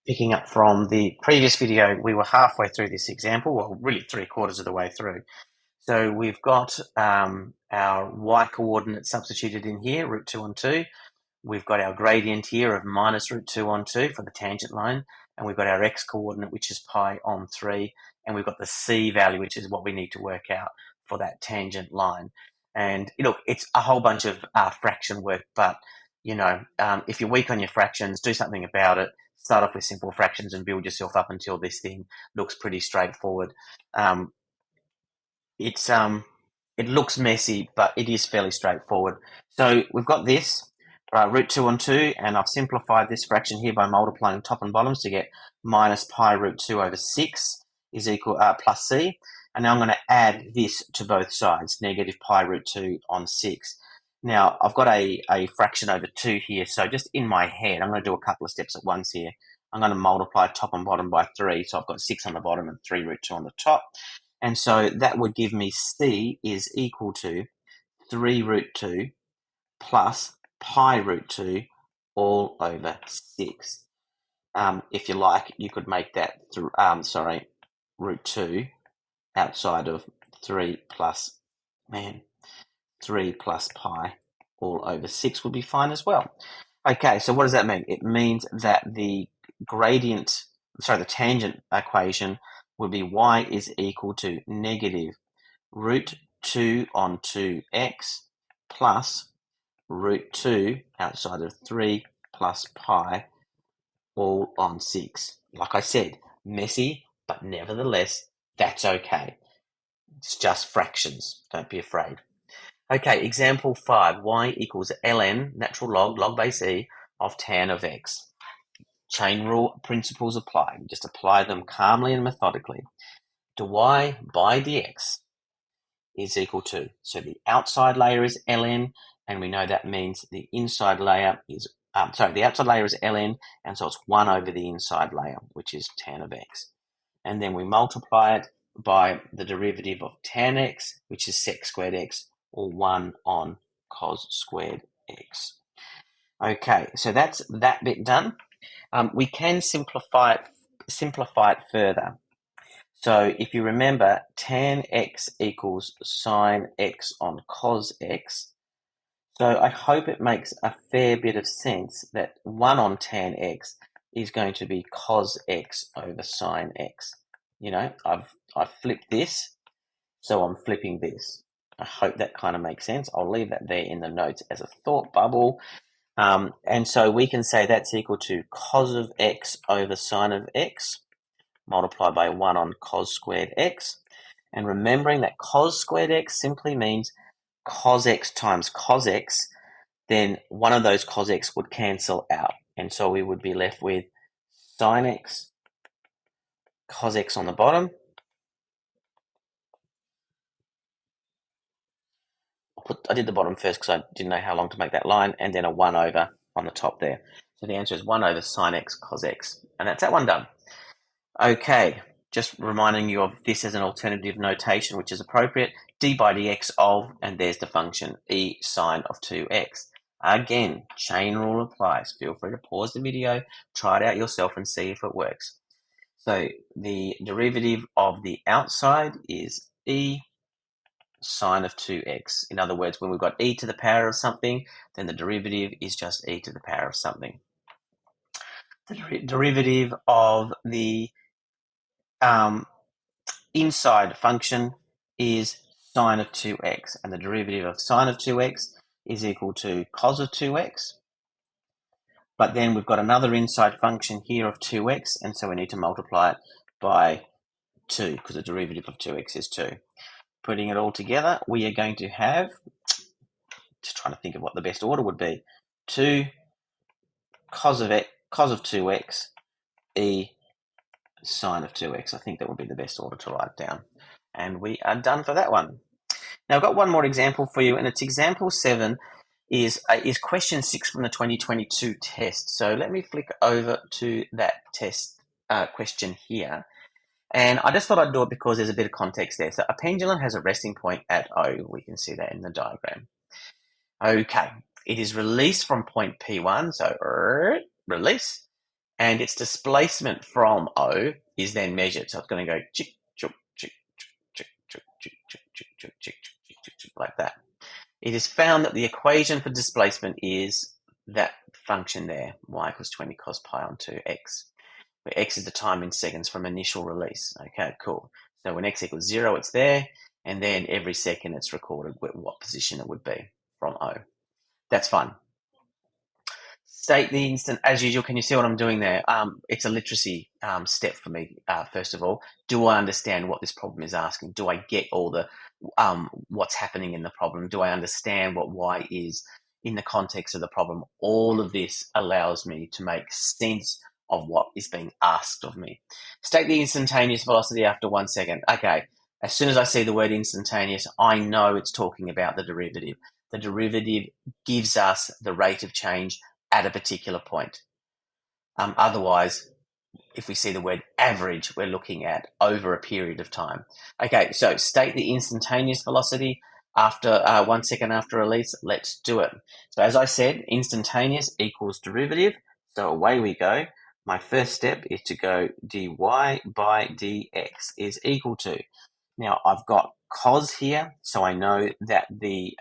Picking up from the previous video, we were halfway through this example, well, really 3/4 of the way through. So we've got our y coordinate substituted in here, root 2 on 2. We've got our gradient here of minus root 2 on 2 for the tangent line. And we've got our x coordinate, which is pi on 3. And we've got the c value, which is what we need to work out for that tangent line. And look, it's a whole bunch of fraction work, but if you're weak on your fractions, do something about it. Start off with simple fractions and build yourself up until this thing looks pretty straightforward. It looks messy, but it is fairly straightforward. So we've got this root 2 on 2, and I've simplified this fraction here by multiplying top and bottoms to get minus pi root 2 over 6 is equal plus c. And now I'm going to add this to both sides, negative pi root 2 on 6. Now, I've got a fraction over 2 here, so just in my head, I'm going to do a couple of steps at once here. I'm going to multiply top and bottom by 3, so I've got 6 on the bottom and 3 root 2 on the top. And so that would give me c is equal to 3 root 2 plus pi root 2 all over 6. If you like, you could make that, root 2 outside of 3 plus pi all over 6 would be fine as well. Okay, so what does that mean? It means that the tangent equation would be y is equal to negative root 2 on 2x plus root 2 outside of 3 plus pi all on 6. Like I said, messy, but nevertheless, that's okay. It's just fractions. Don't be afraid. Okay, example 5. Y equals ln, natural log base e, of tan of x. Chain rule principles apply. Just apply them calmly and methodically. dy by dx is equal to, so the outside layer is ln, and we know that means the inside layer is, the outside layer is ln, and so it's 1 over the inside layer, which is tan of x. And then we multiply it by the derivative of tan x, which is sec squared x, or 1 on cos squared x. Okay, so that's that bit done. We can simplify it further. So if you remember, tan x equals sine x on cos x. So I hope it makes a fair bit of sense that 1 on tan x is going to be cos x over sine x. I've flipped this, so I'm flipping this. I hope that kind of makes sense. I'll leave that there in the notes as a thought bubble. And so we can say that's equal to cos of x over sine of x multiplied by 1 on cos squared x. And remembering that cos squared x simply means cos x times cos x, then one of those cos x would cancel out. And so we would be left with sine x, cos x on the bottom. I did the bottom first because I didn't know how long to make that line, and then a 1 over on the top there. So the answer is 1 over sine x cos x. And that's that one done. Okay, just reminding you of this as an alternative notation, which is appropriate. D by dx of, and there's the function, e sine of 2x. Again, chain rule applies. Feel free to pause the video, try it out yourself and see if it works. So the derivative of the outside is e sine of 2x. In other words, when we've got e to the power of something, then the derivative is just e to the power of something. The derivative of the inside function is sine of 2x, and the derivative of sine of 2x is equal to cos of 2x. But then we've got another inside function here of 2x, and so we need to multiply it by 2 because the derivative of 2x is 2. Putting it all together, we are going to have, just trying to think of what the best order would be, 2 cos of 2x e sine of 2x. I think that would be the best order to write down. And we are done for that one. Now I've got one more example for you, and it's example 7 is question 6 from the 2022 test. So let me flick over to that test question here. And I just thought I'd do it because there's a bit of context there. So a pendulum has a resting point at O. We can see that in the diagram. Okay, it is released from point P1, so release, and its displacement from O is then measured. So it's going to go chick, chick, chick, chick, chick, chick, chick, chick, chick, chick, chick, chick, like that. It is found that the equation for displacement is that function there, y equals 20 cos pi on 2x, where x is the time in seconds from initial release. Okay, cool. So when x equals 0, it's there, and then every second it's recorded what position it would be from O. That's fine. State the instant, as usual. Can you see what I'm doing there? It's a literacy step for me, first of all. Do I understand what this problem is asking? Do I get all the what's happening in the problem? Do I understand what y is in the context of the problem? All of this allows me to make sense of what is being asked of me. State the instantaneous velocity after 1 second. Okay, as soon as I see the word instantaneous, I know it's talking about the derivative. The derivative gives us the rate of change at a particular point. Otherwise, if we see the word average, we're looking at over a period of time. Okay, so state the instantaneous velocity after 1 second after release. Let's do it. So as I said, instantaneous equals derivative. So away we go. My first step is to go dy by dx is equal to. Now I've got cos here, so I know that the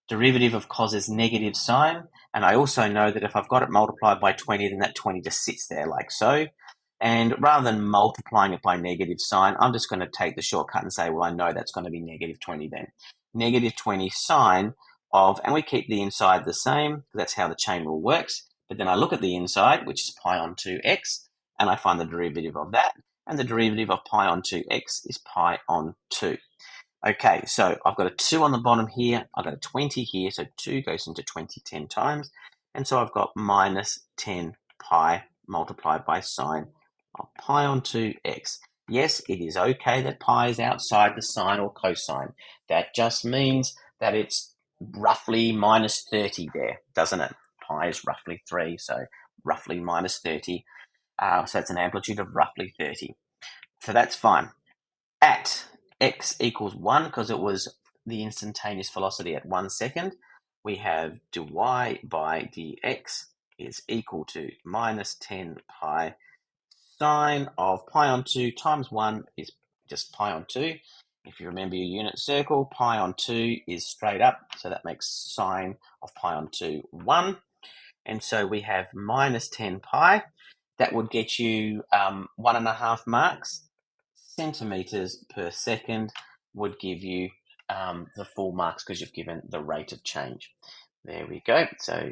derivative of cos is negative sine, and I also know that if I've got it multiplied by 20, then that 20 just sits there like so. And rather than multiplying it by negative sine, I'm just going to take the shortcut and say, well, I know that's going to be negative 20 then. Negative 20 sine of, and we keep the inside the same, because that's how the chain rule works. But then I look at the inside, which is pi on 2x, and I find the derivative of that. And the derivative of pi on 2x is pi on 2. Okay, so I've got a 2 on the bottom here, I've got a 20 here, so 2 goes into 20 10 times, and so I've got minus 10 pi multiplied by sine of pi on 2x. Yes, it is okay that pi is outside the sine or cosine. That just means that it's roughly minus 30 there, doesn't it? Pi is roughly 3, so roughly minus 30. So it's an amplitude of roughly 30. So that's fine. At x equals 1, because it was the instantaneous velocity at 1 second, we have dy by dx is equal to minus 10 pi sine of pi on 2 times 1 is just pi on 2. If you remember your unit circle, pi on 2 is straight up, so that makes sine of pi on 2 1. And so we have minus 10 pi. That would get you 1.5 marks. Centimeters per second would give you the full marks because you've given the rate of change. There we go. So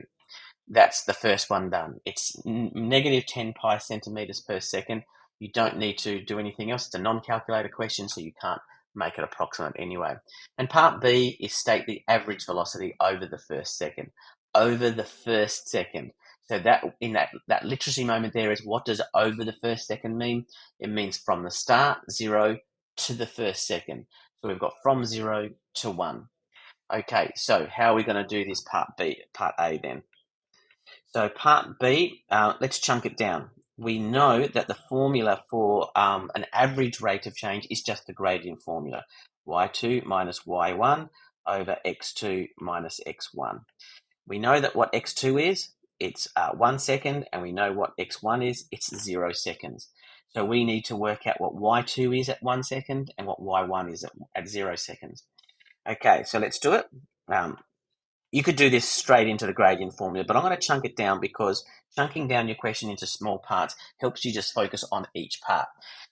that's the first one done. It's negative 10 pi centimeters per second. You don't need to do anything else. It's a non-calculator question, so you can't make it approximate anyway. And part B is state the average velocity over the first second. Over the first second. So that in that literacy moment there is, what does over the first second mean? It means from the start, 0, to the first second. So we've got from 0 to 1. Okay, so how are we going to do this part A then? So part B, let's chunk it down. We know that the formula for an average rate of change is just the gradient formula, y2 minus y1 over x2 minus x1. We know that what x2 is, it's 1 second, and we know what x1 is, it's 0 seconds. So we need to work out what y2 is at 1 second and what y1 is at 0 seconds. Okay, so let's do it. You could do this straight into the gradient formula, but I'm going to chunk it down because chunking down your question into small parts helps you just focus on each part.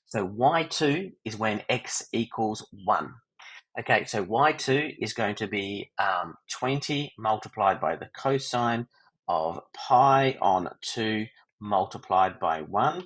So y2 is when x equals 1. Okay, so y2 is going to be 20 multiplied by the cosine of pi on 2 multiplied by 1.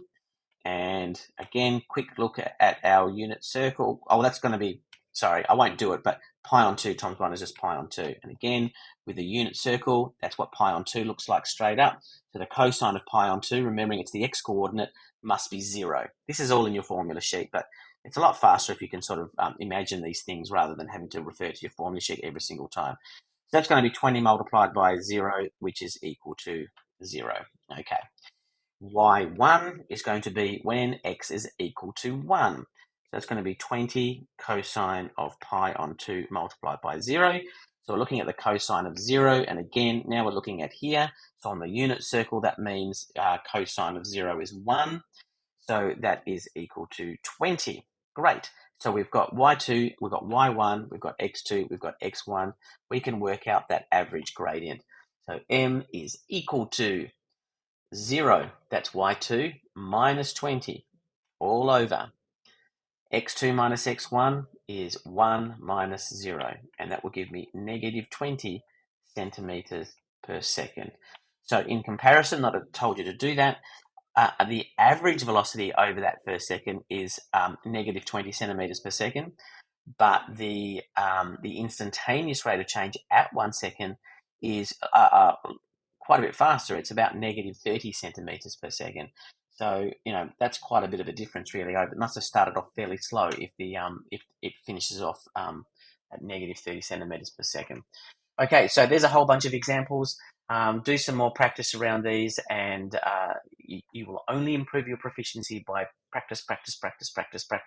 And again, quick look at our unit circle. Oh, that's going to be, sorry, I won't do it, but pi on 2 times 1 is just pi on 2. And again, with the unit circle, that's what pi on 2 looks like straight up. So the cosine of pi on 2, remembering it's the x-coordinate, must be 0. This is all in your formula sheet, but it's a lot faster if you can sort of imagine these things rather than having to refer to your formula sheet every single time. So that's going to be 20 multiplied by 0, which is equal to 0. Okay. y1 is going to be when x is equal to 1. So it's going to be 20 cosine of pi on 2 multiplied by 0. So we're looking at the cosine of 0, and again, now we're looking at here. So on the unit circle, that means cosine of 0 is 1. So that is equal to 20. Great. So we've got y2, we've got y1, we've got x2, we've got x1. We can work out that average gradient. So m is equal to 0, that's y2, minus 20, all over. x2 minus x1 is 1 minus 0, and that will give me negative 20 centimeters per second. So in comparison, not I told you to do that, the average velocity over that first second is negative 20 centimeters per second, but the instantaneous rate of change at 1 second is quite a bit faster. It's about negative 30 centimeters per second. So that's quite a bit of a difference, really. It must have started off fairly slow if it finishes off at negative 30 centimeters per second. Okay, so there's a whole bunch of examples. Do some more practice around these, and you will only improve your proficiency by practice, practice, practice, practice, practice.